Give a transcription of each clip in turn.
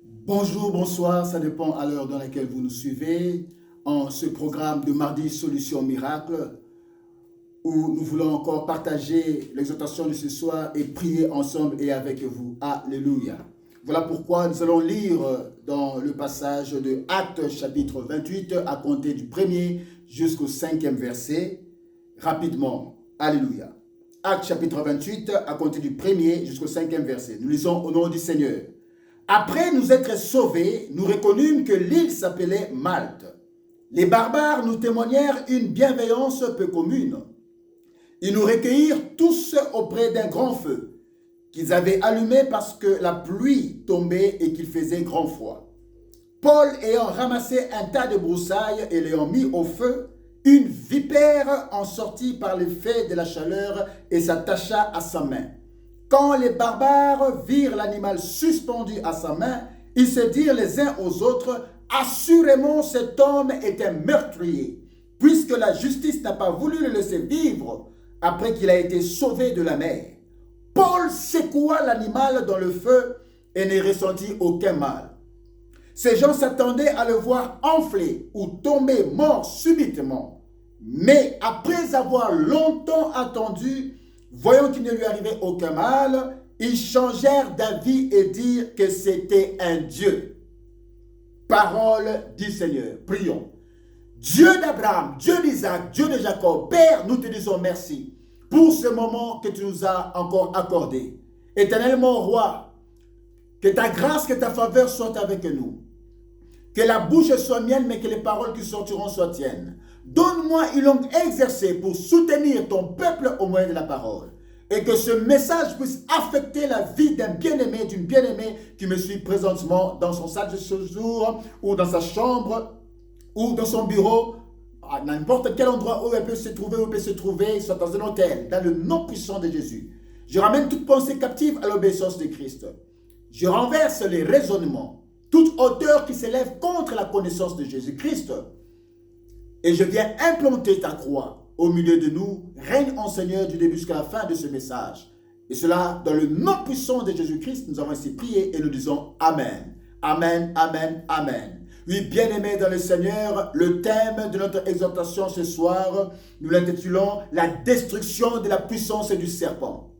Bonjour, bonsoir, ça dépend à l'heure dans laquelle vous nous suivez en ce programme de mardi Solution Miracle où nous voulons encore partager l'exhortation de ce soir et prier ensemble et avec vous. Alléluia. Voilà pourquoi nous allons lire dans le passage de Actes chapitre 28 à compter du 1er jusqu'au 5e verset rapidement. Alléluia. Actes chapitre 28 à compter du 1er jusqu'au 5e verset. Nous lisons au nom du Seigneur. Après nous être sauvés, nous reconnûmes que l'île s'appelait Malte. Les barbares nous témoignèrent une bienveillance peu commune. Ils nous recueillirent tous auprès d'un grand feu qu'ils avaient allumé parce que la pluie tombait et qu'il faisait grand froid. Paul ayant ramassé un tas de broussailles et l'ayant mis au feu, une vipère en sortit par l'effet de la chaleur et s'attacha à sa main. Quand les barbares virent l'animal suspendu à sa main, ils se dirent les uns aux autres, « Assurément cet homme est un meurtrier, puisque la justice n'a pas voulu le laisser vivre après qu'il a été sauvé de la mer. » Paul secoua l'animal dans le feu et ne ressentit aucun mal. Ces gens s'attendaient à le voir enfler ou tomber mort subitement. Mais après avoir longtemps attendu, voyant qu'il ne lui arrivait aucun mal, ils changèrent d'avis et dirent que c'était un Dieu. Parole du Seigneur. Prions. Dieu d'Abraham, Dieu d'Isaac, Dieu de Jacob, Père, nous te disons merci pour ce moment que tu nous as encore accordé. Éternellement roi, que ta grâce, que ta faveur soient avec nous. Que la bouche soit mienne, mais que les paroles qui sortiront soient tiennes. Donne-moi une langue exercée pour soutenir ton peuple au moyen de la parole. Et que ce message puisse affecter la vie d'un bien-aimé, d'une bien-aimée qui me suit présentement dans son salle de séjour, ou dans sa chambre, ou dans son bureau, à n'importe quel endroit où elle peut se trouver, soit dans un hôtel, dans le nom puissant de Jésus. Je ramène toute pensée captive à l'obéissance de Christ. Je renverse les raisonnements, toute hauteur qui s'élève contre la connaissance de Jésus-Christ. Et je viens implanter ta croix au milieu de nous. Règne en Seigneur du début jusqu'à la fin de ce message. Et cela, dans le nom puissant de Jésus-Christ, nous avons ainsi prié et nous disons Amen. Amen, Amen, Amen. Oui, bien-aimés dans le Seigneur, le thème de notre exhortation ce soir, nous l'intitulons « La destruction de la puissance du serpent ».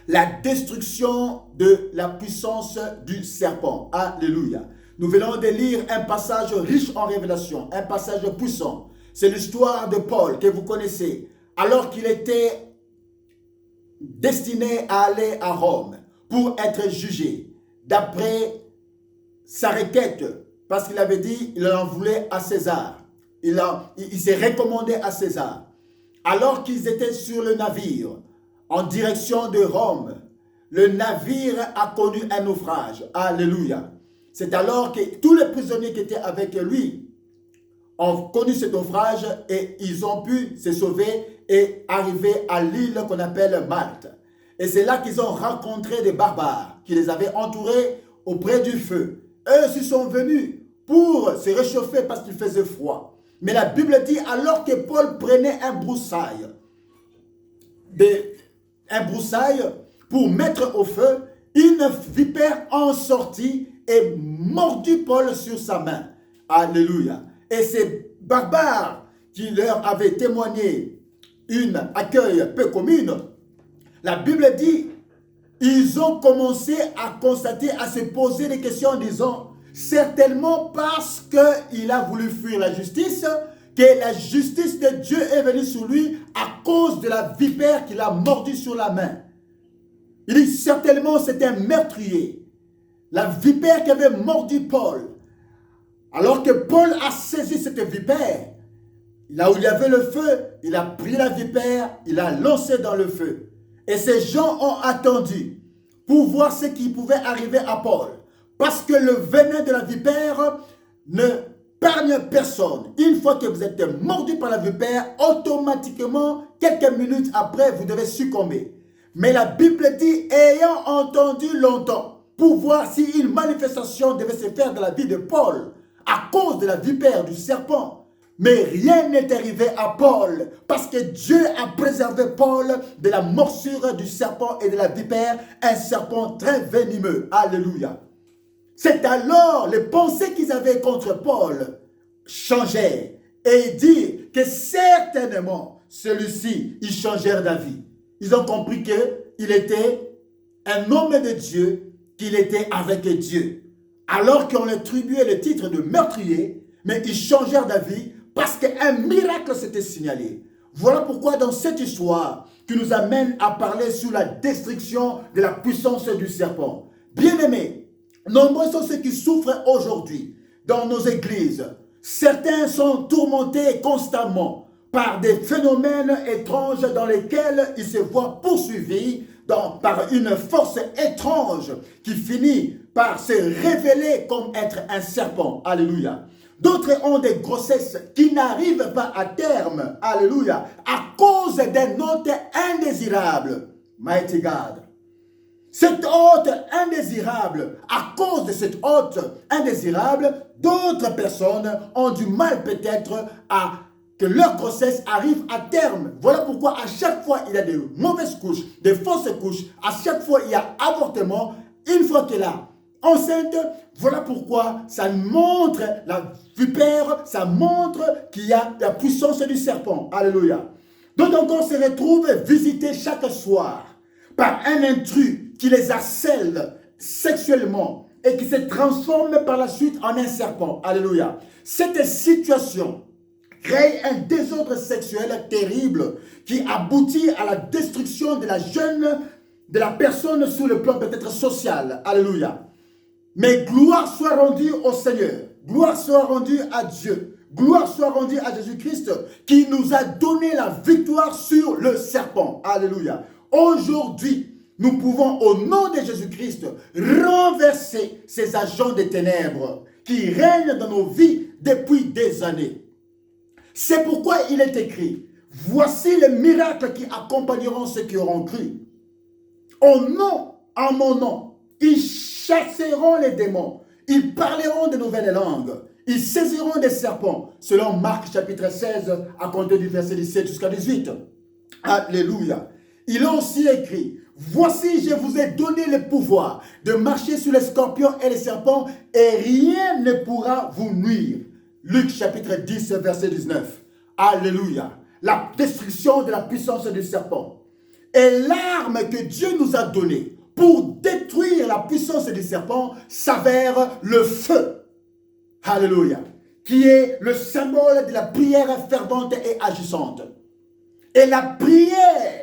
La destruction de la puissance du serpent. Alléluia. Nous venons de lire un passage riche en révélation, un passage puissant. C'est l'histoire de Paul que vous connaissez. Alors qu'il était destiné à aller à Rome pour être jugé, d'après sa requête, parce qu'il avait dit qu'il en voulait à César. Il s'est recommandé à César. Alors qu'ils étaient sur le navire, en direction de Rome, le navire a connu un naufrage. Alléluia. C'est alors que tous les prisonniers qui étaient avec lui ont connu ce naufrage et ils ont pu se sauver et arriver à l'île qu'on appelle Malte. Et c'est là qu'ils ont rencontré des barbares qui les avaient entourés auprès du feu. Eux aussi sont venus pour se réchauffer parce qu'il faisait froid. Mais la Bible dit alors que Paul prenait un broussaille pour mettre au feu, une vipère en sortit et mordit Paul sur sa main. Alléluia. Et ces barbares qui leur avaient témoigné un accueil peu commune, la Bible dit, ils ont commencé à constater, à se poser des questions en disant, certainement parce qu'il a voulu fuir la justice, que la justice de Dieu est venue sur lui à cause de la vipère qu'il a mordu sur la main. Il dit certainement c'est un meurtrier. La vipère qui avait mordu Paul. Alors que Paul a saisi cette vipère, là où il y avait le feu, il a pris la vipère, il l'a lancée dans le feu. Et ces gens ont attendu pour voir ce qui pouvait arriver à Paul. Parce que le venin de la vipère ne épargne personne. Une fois que vous êtes mordu par la vipère, automatiquement, quelques minutes après, vous devez succomber. Mais la Bible dit, ayant entendu longtemps, pour voir si une manifestation devait se faire dans la vie de Paul, à cause de la vipère, du serpent. Mais rien n'est arrivé à Paul, parce que Dieu a préservé Paul de la morsure du serpent et de la vipère, un serpent très venimeux. Alléluia. C'est alors les pensées qu'ils avaient contre Paul changeaient et dit que certainement celui-ci, ils changèrent d'avis. Ils ont compris qu'il était un homme de Dieu, qu'il était avec Dieu. Alors qu'on attribuait le titre de meurtrier, mais ils changèrent d'avis parce qu'un miracle s'était signalé. Voilà pourquoi dans cette histoire qui nous amène à parler sur la destruction de la puissance du serpent. Bien-aimés, nombreux sont ceux qui souffrent aujourd'hui dans nos églises. Certains sont tourmentés constamment par des phénomènes étranges dans lesquels ils se voient poursuivis par une force étrange qui finit par se révéler comme être un serpent. Alléluia. D'autres ont des grossesses qui n'arrivent pas à terme. Alléluia. À cause d'un hôte indésirable. Mighty God. Cet hôte indésirable, à cause de cet hôte indésirable, d'autres personnes ont du mal peut-être à que leur grossesse arrive à terme. Voilà pourquoi à chaque fois il y a de mauvaises couches, des fausses couches, à chaque fois il y a avortement, une fois qu'elle est enceinte, voilà pourquoi ça montre la vipère, ça montre qu'il y a la puissance du serpent. Alléluia. D'autres encore se retrouvent visités chaque soir par un intrus qui les harcèle sexuellement et qui se transforme par la suite en un serpent. Alléluia. Cette situation crée un désordre sexuel terrible qui aboutit à la destruction de la personne sur le plan peut-être social. Alléluia. Mais gloire soit rendue au Seigneur. Gloire soit rendue à Dieu. Gloire soit rendue à Jésus-Christ qui nous a donné la victoire sur le serpent. Alléluia. Aujourd'hui, nous pouvons au nom de Jésus-Christ renverser ces agents des ténèbres qui règnent dans nos vies depuis des années. C'est pourquoi il est écrit, voici les miracles qui accompagneront ceux qui auront cru. En mon nom, ils chasseront les démons, ils parleront de nouvelles langues, ils saisiront des serpents, selon Marc chapitre 16, à compter du verset 17 jusqu'à 18. Alléluia. Il a aussi écrit, voici je vous ai donné le pouvoir de marcher sur les scorpions et les serpents et rien ne pourra vous nuire. Luc chapitre 10, verset 19. Alléluia. La destruction de la puissance du serpent. Et l'arme que Dieu nous a donnée pour détruire la puissance du serpent s'avère le feu. Alléluia. Qui est le symbole de la prière fervente et agissante. Et la prière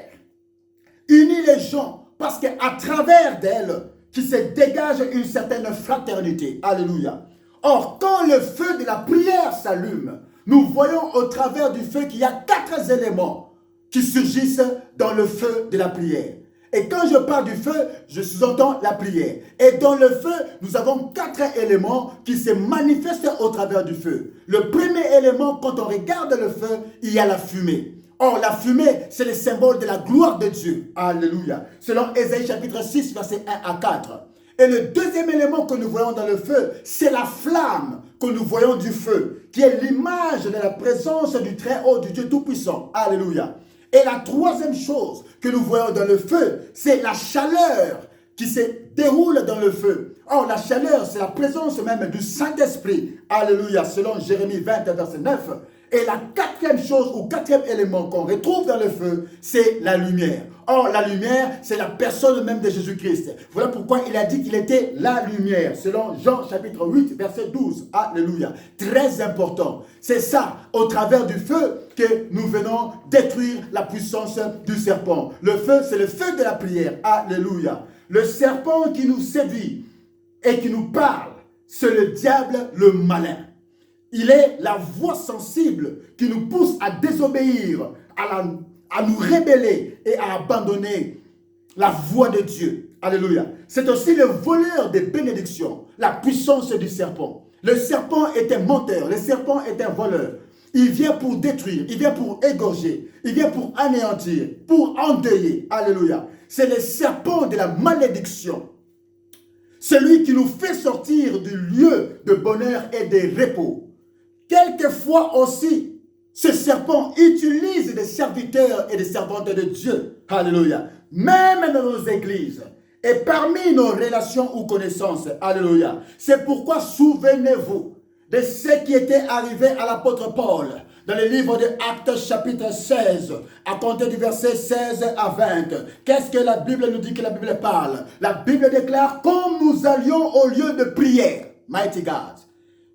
unit les gens parce qu'à travers d'elle, qui se dégage une certaine fraternité. Alléluia. Or, quand le feu de la prière s'allume, nous voyons au travers du feu qu'il y a 4 éléments qui surgissent dans le feu de la prière. Et quand je parle du feu, je sous-entends la prière. Et dans le feu, nous avons 4 éléments qui se manifestent au travers du feu. Le premier élément, quand on regarde le feu, il y a la fumée. Or, la fumée, c'est le symbole de la gloire de Dieu. Alléluia. Selon Ésaïe chapitre 6, versets 1 à 4. Et le deuxième élément que nous voyons dans le feu, c'est la flamme que nous voyons du feu, qui est l'image de la présence du Très-Haut, du Dieu Tout-Puissant. Alléluia. Et la troisième chose que nous voyons dans le feu, c'est la chaleur qui se déroule dans le feu. Or, la chaleur, c'est la présence même du Saint-Esprit. Alléluia, selon Jérémie 20, verset 9. Et la quatrième chose ou quatrième élément qu'on retrouve dans le feu, c'est la lumière. Or, la lumière, c'est la personne même de Jésus-Christ. Voilà pourquoi il a dit qu'il était la lumière, selon Jean chapitre 8, verset 12. Alléluia. Très important. C'est ça, au travers du feu, que nous venons détruire la puissance du serpent. Le feu, c'est le feu de la prière. Alléluia. Le serpent qui nous séduit et qui nous parle, c'est le diable, le malin. Il est la voix sensible qui nous pousse à désobéir, à nous rébeller et à abandonner la voix de Dieu. Alléluia. C'est aussi le voleur des bénédictions, la puissance du serpent. Le serpent est un menteur, le serpent est un voleur. Il vient pour détruire, il vient pour égorger, il vient pour anéantir, pour endeuiller. Alléluia. C'est le serpent de la malédiction. Celui qui nous fait sortir du lieu de bonheur et de repos. Quelquefois aussi, ce serpent utilise des serviteurs et des servantes de Dieu. Alléluia. Même dans nos églises. Et parmi nos relations ou connaissances, alléluia, c'est pourquoi souvenez-vous de ce qui était arrivé à l'apôtre Paul dans le livre de Actes chapitre 16, à compter du verset 16 à 20. Qu'est-ce que la Bible nous dit que la Bible parle? La Bible déclare, comme nous allions au lieu de prière, mighty God,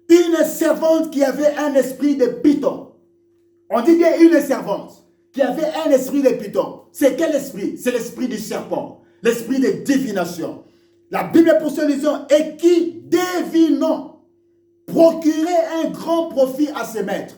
une servante qui avait un esprit de python. On dit bien une servante qui avait un esprit de python. C'est quel esprit? C'est l'esprit du serpent, l'esprit de divination. La Bible poursuit en disant, et qui, devinant, procurait un grand profit à ses maîtres.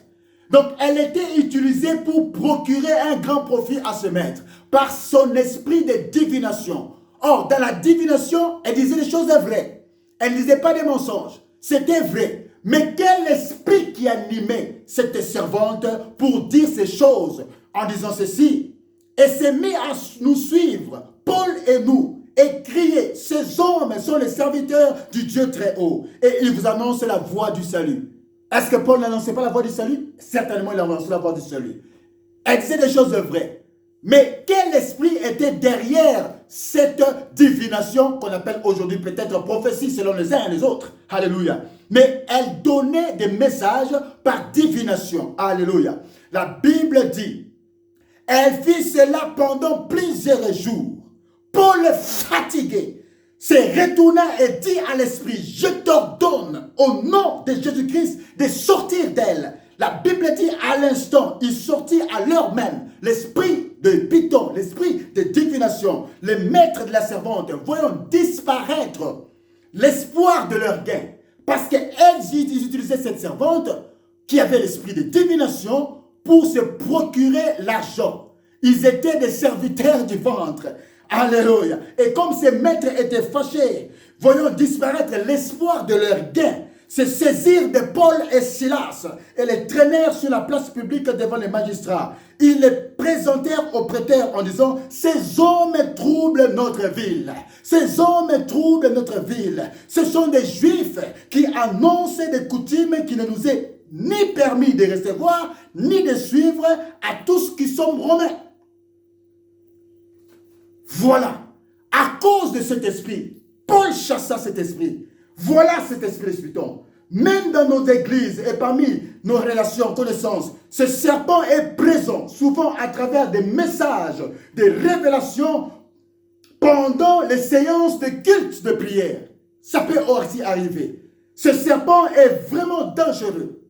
Donc, elle était utilisée pour procurer un grand profit à ses maîtres par son esprit de divination. Or, dans la divination, elle disait des choses vraies. Elle ne disait pas des mensonges. C'était vrai. Mais quel esprit qui animait cette servante pour dire ces choses en disant ceci? Et s'est mis à nous suivre, Paul et nous, et crier, ces hommes sont les serviteurs du Dieu très haut. Et ils vous annoncent la voie du salut. Est-ce que Paul n'annonçait pas la voie du salut? Certainement, il annonçait la voie du salut. Elle disait des choses vraies. Mais quel esprit était derrière cette divination qu'on appelle aujourd'hui peut-être prophétie selon les uns et les autres? Alléluia. Mais elle donnait des messages par divination. Alléluia. La Bible dit, elle fit cela pendant plusieurs jours. Paul, fatigué, se retourna et dit à l'esprit, je t'ordonne au nom de Jésus-Christ de sortir d'elle. La Bible dit à l'instant, il sortit à l'heure même. L'esprit de python, l'esprit de divination, le maître de la servante, voyant disparaître l'espoir de leur gain. Parce qu'ils utilisaient cette servante qui avait l'esprit de divination pour se procurer l'argent. Ils étaient des serviteurs du ventre. Alléluia. Et comme ces maîtres étaient fâchés, voyant disparaître l'espoir de leur gain, se saisirent de Paul et Silas et les traînèrent sur la place publique devant les magistrats. Ils les présentèrent aux prêteurs en disant, ces hommes troublent notre ville. Ces hommes troublent notre ville. Ce sont des juifs qui annoncent des coutumes qui ne nous est ni permis de recevoir, ni de suivre à tous qui sommes romains. Voilà, à cause de cet esprit, Paul chassa cet esprit. Voilà cet esprit spiriton. Même dans nos églises et parmi nos relations, connaissances, ce serpent est présent, souvent à travers des messages, des révélations pendant les séances de culte de prière. Ça peut aussi arriver. Ce serpent est vraiment dangereux.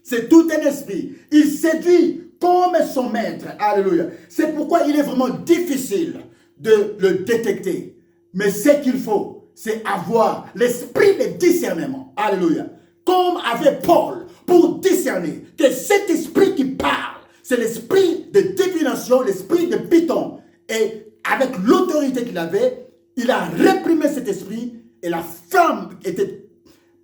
C'est tout un esprit. Il séduit comme son maître. Alléluia. C'est pourquoi il est vraiment difficile de le détecter. Mais ce qu'il faut, c'est avoir l'esprit de discernement. Alléluia. Comme avait Paul pour discerner que cet esprit qui parle, c'est l'esprit de divination, l'esprit de python. Et avec l'autorité qu'il avait, il a réprimé cet esprit et la femme était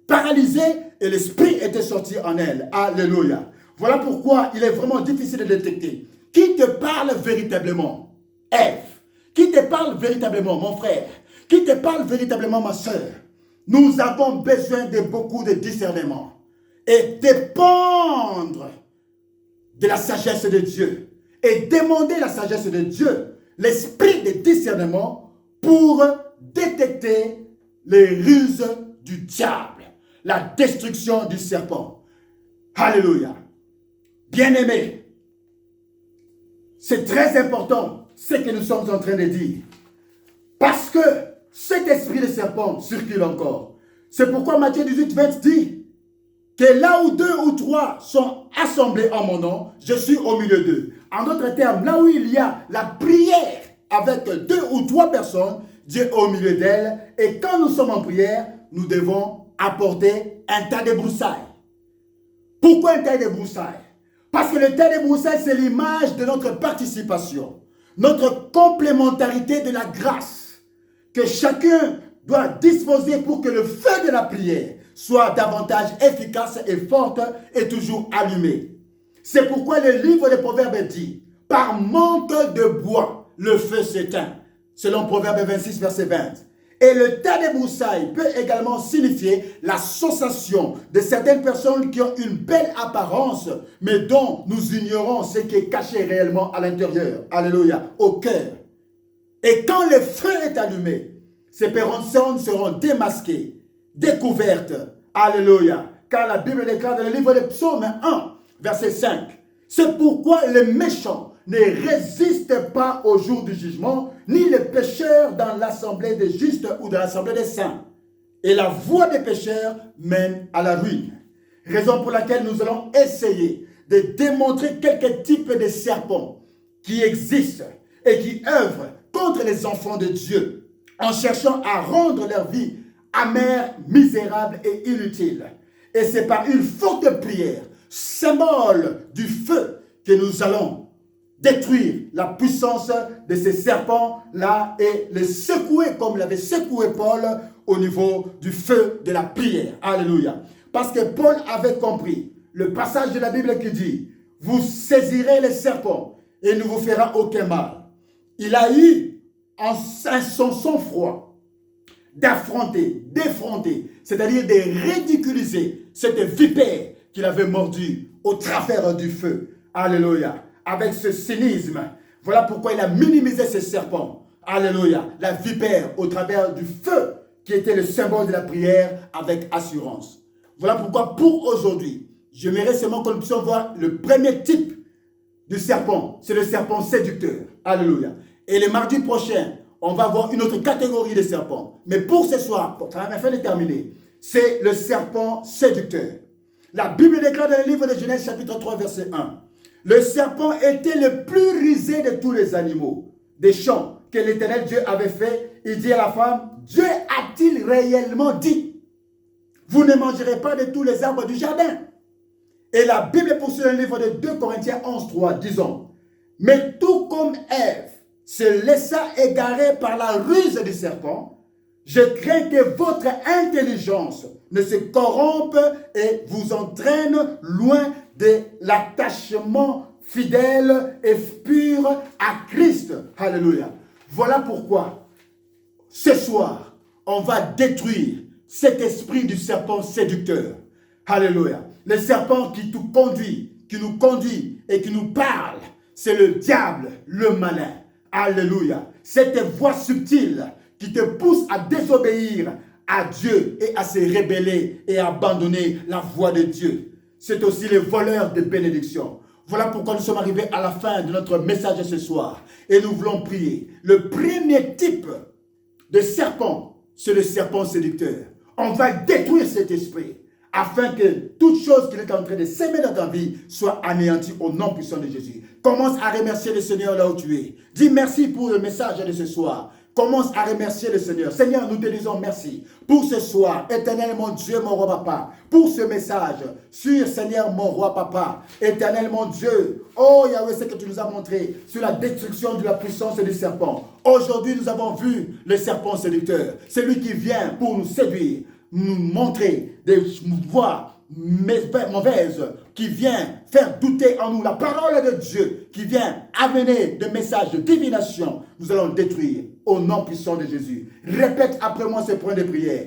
paralysée et l'esprit était sorti en elle. Alléluia. Voilà pourquoi il est vraiment difficile de détecter. Qui te parle véritablement? Ève. Qui te parle véritablement, mon frère? Qui te parle véritablement, ma soeur? Nous avons besoin de beaucoup de discernement et dépendre de la sagesse de Dieu et demander la sagesse de Dieu, l'esprit de discernement pour détecter les ruses du diable, la destruction du serpent. Alléluia. Bien-aimés, c'est très important ce que nous sommes en train de dire. Parce que cet esprit de serpent circule encore. C'est pourquoi Matthieu 18, 20 dit que là où 2 ou 3 sont assemblés en mon nom, je suis au milieu d'eux. En d'autres termes, là où il y a la prière avec 2 ou 3 personnes, Dieu est au milieu d'elles. Et quand nous sommes en prière, nous devons apporter un tas de broussailles. Pourquoi un tas de broussailles? Parce que le tas de broussailles, c'est l'image de notre participation, notre complémentarité de la grâce que chacun doit disposer pour que le feu de la prière soit davantage efficace et forte et toujours allumé. C'est pourquoi le livre des Proverbes dit, par manque de bois, le feu s'éteint, selon Proverbe 26, verset 20. Et le tas de broussailles peut également signifier l'association de certaines personnes qui ont une belle apparence, mais dont nous ignorons ce qui est caché réellement à l'intérieur. Alléluia, au cœur. Et quand le feu est allumé, Ces personnes seront démasquées, découvertes. Alléluia. Car la Bible déclare dans le livre des Psaumes 1, verset 5. C'est pourquoi les méchants ne résistent pas au jour du jugement, ni les pécheurs dans l'assemblée des justes ou dans l'assemblée des saints. Et la voie des pécheurs mène à la ruine. Raison pour laquelle nous allons essayer de démontrer quelques types de serpents qui existent et qui œuvrent contre les enfants de Dieu en cherchant à rendre leur vie amère, misérable et inutile. Et c'est par une forte prière, symbole du feu, que nous allons détruire la puissance de ces serpents-là et les secouer comme l'avait secoué Paul au niveau du feu de la prière. Alléluia. Parce que Paul avait compris le passage de la Bible qui dit « Vous saisirez les serpents et il ne vous fera aucun mal ». Il a eu en son sang-froid d'affronter, d'effronter, c'est-à-dire de ridiculiser cette vipère qu'il avait mordue au travers du feu. Alléluia. Avec ce cynisme. Voilà pourquoi il a minimisé ces serpents. Alléluia. La vipère au travers du feu qui était le symbole de la prière avec assurance. Voilà pourquoi pour aujourd'hui, j'aimerais seulement que nous puissions voir le premier type de serpent. C'est le serpent séducteur. Alléluia. Et le mardi prochain, on va voir une autre catégorie de serpents. Mais pour ce soir, afin de terminer, c'est le serpent séducteur. La Bible déclare dans le livre de Genèse chapitre 3 verset 1. Le serpent était le plus rusé de tous les animaux des champs que l'Éternel Dieu avait fait. Il dit à la femme, Dieu a-t-il réellement dit, vous ne mangerez pas de tous les arbres du jardin? Et la Bible poursuit dans le livre de 2 Corinthiens 11, 3, disons, mais tout comme Ève se laissa égarer par la ruse du serpent, je crains que votre intelligence ne se corrompe et vous entraîne loin de l'attachement fidèle et pur à Christ. Alléluia. Voilà pourquoi, ce soir, on va détruire cet esprit du serpent séducteur. Alléluia. Le serpent qui nous conduit et qui nous parle, c'est le diable, le malin. Alléluia. Cette voix subtile qui te pousse à désobéir à Dieu et à se rebeller et à abandonner la voie de Dieu. C'est aussi le voleur de bénédiction. Voilà pourquoi nous sommes arrivés à la fin de notre message ce soir. Et nous voulons prier. Le premier type de serpent, c'est le serpent séducteur. On va détruire cet esprit afin que toute chose qu'il est en train de s'aimer dans ta vie soit anéantie au nom puissant de Jésus. Commence à remercier le Seigneur là où tu es. Dis merci pour le message de ce soir. Commence à remercier le Seigneur. Seigneur, nous te disons merci pour ce soir. Éternel mon Dieu, mon roi papa, pour ce message sur Seigneur mon roi papa. Éternel mon Dieu, oh Yahweh, ce que tu nous as montré sur la destruction de la puissance du serpent. Aujourd'hui, nous avons vu le serpent séducteur. Celui qui vient pour nous séduire, nous montrer des voies mauvaises qui vient faire douter en nous la parole de Dieu, qui vient amener des messages de divination. Nous allons détruire au nom puissant de Jésus. Répète après moi ce point de prière.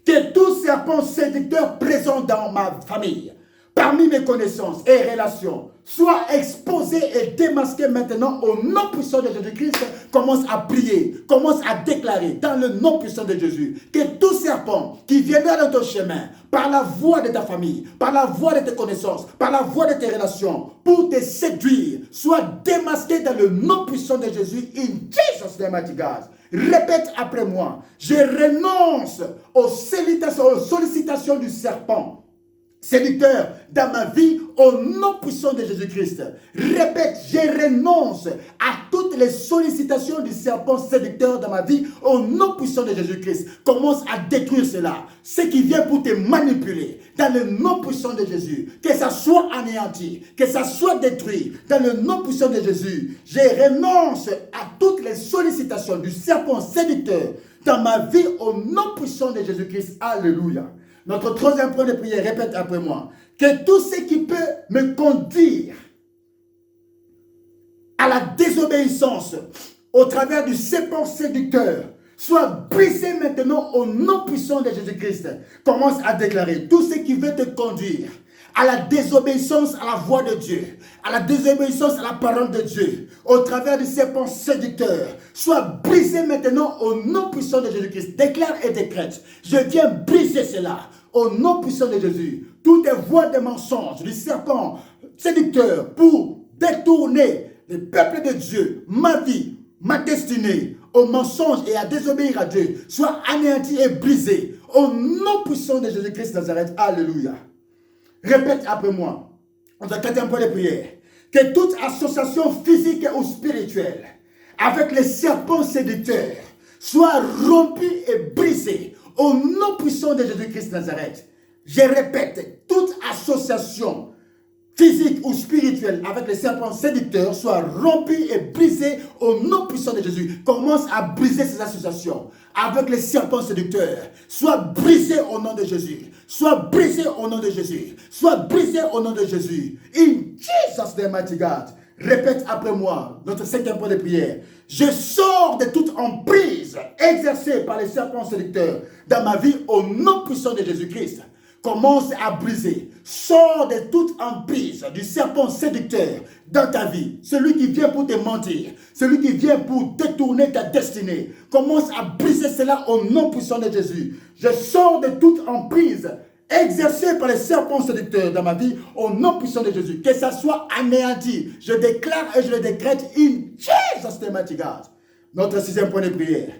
Que tout serpent séducteur présent dans ma famille, parmi mes connaissances et relations, soit exposé et démasqué maintenant au nom puissant de Jésus-Christ. Commence à prier, commence à déclarer dans le nom puissant de Jésus que tout serpent qui viendra dans ton chemin, par la voie de ta famille, par la voie de tes connaissances, par la voie de tes relations, pour te séduire, soit démasqué dans le nom puissant de Jésus. In Jesus' name, mighty God. Répète après moi. Je renonce aux sollicitations du serpent séducteur dans ma vie au nom puissant de Jésus-Christ. Répète, je renonce à toutes les sollicitations du serpent séducteur dans ma vie au nom puissant de Jésus-Christ. Commence à détruire cela. Ce qui vient pour te manipuler dans le nom puissant de Jésus. Que ça soit anéanti, que ça soit détruit dans le nom puissant de Jésus. Je renonce à toutes les sollicitations du serpent séducteur dans ma vie au nom puissant de Jésus-Christ. Alléluia. Notre troisième point de prière, répète après moi, que tout ce qui peut me conduire à la désobéissance au travers du serpent séducteur soit brisé maintenant au nom puissant de Jésus-Christ. Commence à déclarer tout ce qui veut te conduire à la désobéissance à la voix de Dieu, à la désobéissance à la parole de Dieu, au travers du serpent séducteur, soit brisé maintenant au nom puissant de Jésus-Christ. Déclare et décrète, je viens briser cela au nom puissant de Jésus. Toutes les voies de mensonges du serpent séducteur pour détourner le peuple de Dieu, ma vie, ma destinée, au mensonge et à désobéir à Dieu, soit anéanti et brisé au nom puissant de Jésus-Christ de Nazareth. Alléluia. Répète après moi, notre quatrième point de prière, que toute association physique ou spirituelle avec les serpents séducteurs soit rompue et brisée au nom puissant de Jésus-Christ de Nazareth. Je répète, toute association physique ou spirituelle avec les serpents séducteurs soit rompue et brisée au nom puissant de Jésus. Commence à briser ces associations avec les serpents séducteurs. Soit brisé au nom de Jésus. Soit brisé au nom de Jésus. Soit brisé au nom de Jésus. In Jesus' name, mighty God. Répète après moi, notre cinquième point de prière. Je sors de toute emprise exercée par les serpents séducteurs dans ma vie au nom puissant de Jésus-Christ. Commence à briser. Sors de toute emprise du serpent séducteur dans ta vie. Celui qui vient pour te mentir. Celui qui vient pour détourner ta destinée. Commence à briser cela au nom puissant de Jésus. Je sors de toute emprise exercée par les serpents séducteurs dans ma vie au nom puissant de Jésus. Que ça soit anéanti. Je déclare et je le décrète in Jesus' name, mighty God. Notre sixième point de prière.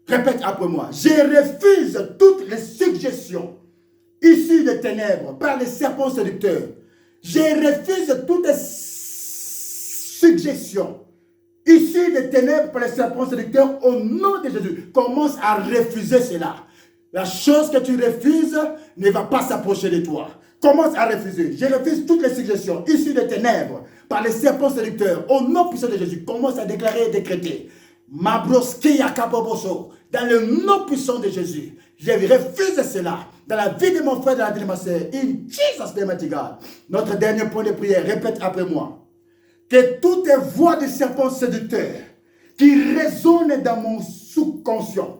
Répète après moi. Je refuse toutes les suggestions issus des ténèbres par les serpents séducteurs. Je refuse toutes les suggestions issues des ténèbres par les serpents séducteurs au nom de Jésus. Commence à refuser cela. La chose que tu refuses ne va pas s'approcher de toi. Commence à refuser. Je refuse toutes les suggestions issues des ténèbres par les serpents séducteurs au nom puissant de Jésus. Commence à déclarer et décréter. Mabroski Yakaboboso, dans le nom puissant de Jésus, je refuse cela dans la vie de mon frère, dans la vie de ma soeur. In Jesus' name, mighty God. Notre dernier point de prière, répète après moi. Que toutes les voix du serpent séducteur qui résonnent dans mon subconscient,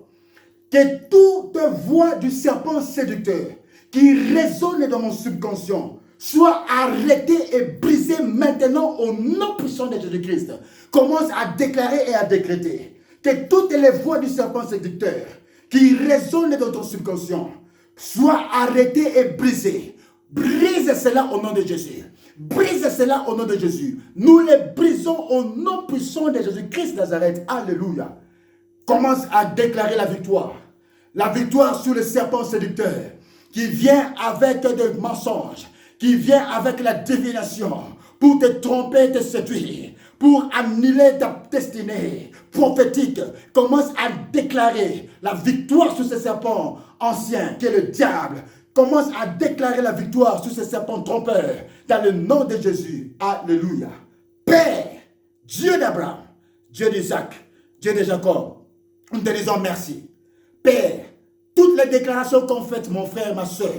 que toutes les voix du serpent séducteur qui résonnent dans mon subconscient soient arrêtées et brisées maintenant au nom puissant de Jésus-Christ. Commence à déclarer et à décréter que toutes les voix du serpent séducteur qui résonnent dans ton subconscient soient arrêtées et brisées. Brise cela au nom de Jésus. Brise cela au nom de Jésus. Nous les brisons au nom puissant de Jésus-Christ de Nazareth. Alléluia. Commence à déclarer la victoire. La victoire sur le serpent séducteur qui vient avec des mensonges, qui vient avec la divination pour te tromper, te séduire, pour annuler ta destinée prophétique. Commence à déclarer la victoire sur ce serpent ancien qui est le diable. Commence à déclarer la victoire sur ce serpent trompeur dans le nom de Jésus. Alléluia. Père, Dieu d'Abraham, Dieu d'Isaac, Dieu de Jacob, nous te disons merci. Père, toutes les déclarations qu'ont faites mon frère et ma soeur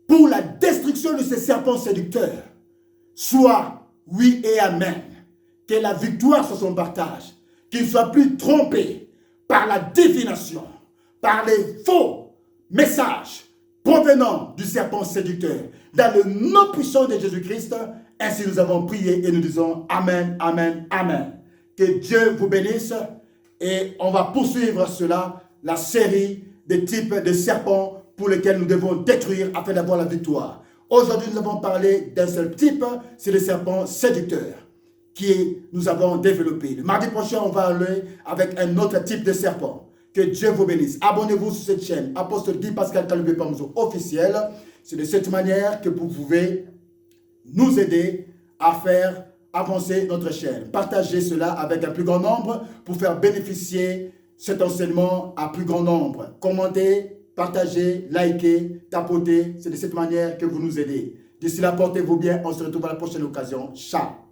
pour la destruction de ces serpents séducteurs, soit oui et amen. Que la victoire soit son partage. Qu'il ne soit plus trompé par la divination, par les faux messages provenant du serpent séducteur. Dans le nom puissant de Jésus-Christ, ainsi nous avons prié et nous disons Amen, Amen, Amen. Que Dieu vous bénisse et on va poursuivre cela, la série des types de serpents pour lesquels nous devons détruire afin d'avoir la victoire. Aujourd'hui, nous avons parlé d'un seul type, c'est le serpent séducteur qui nous avons développé. Le mardi prochain, on va aller avec un autre type de serpent. Que Dieu vous bénisse. Abonnez-vous sur cette chaîne, Apôtre Guy Pascal Kalubé Pamzo officiel. C'est de cette manière que vous pouvez nous aider à faire avancer notre chaîne. Partagez cela avec un plus grand nombre pour faire bénéficier cet enseignement à plus grand nombre. Commentez, partagez, likez, tapotez. C'est de cette manière que vous nous aidez. D'ici là, portez-vous bien. On se retrouve à la prochaine occasion. Ciao.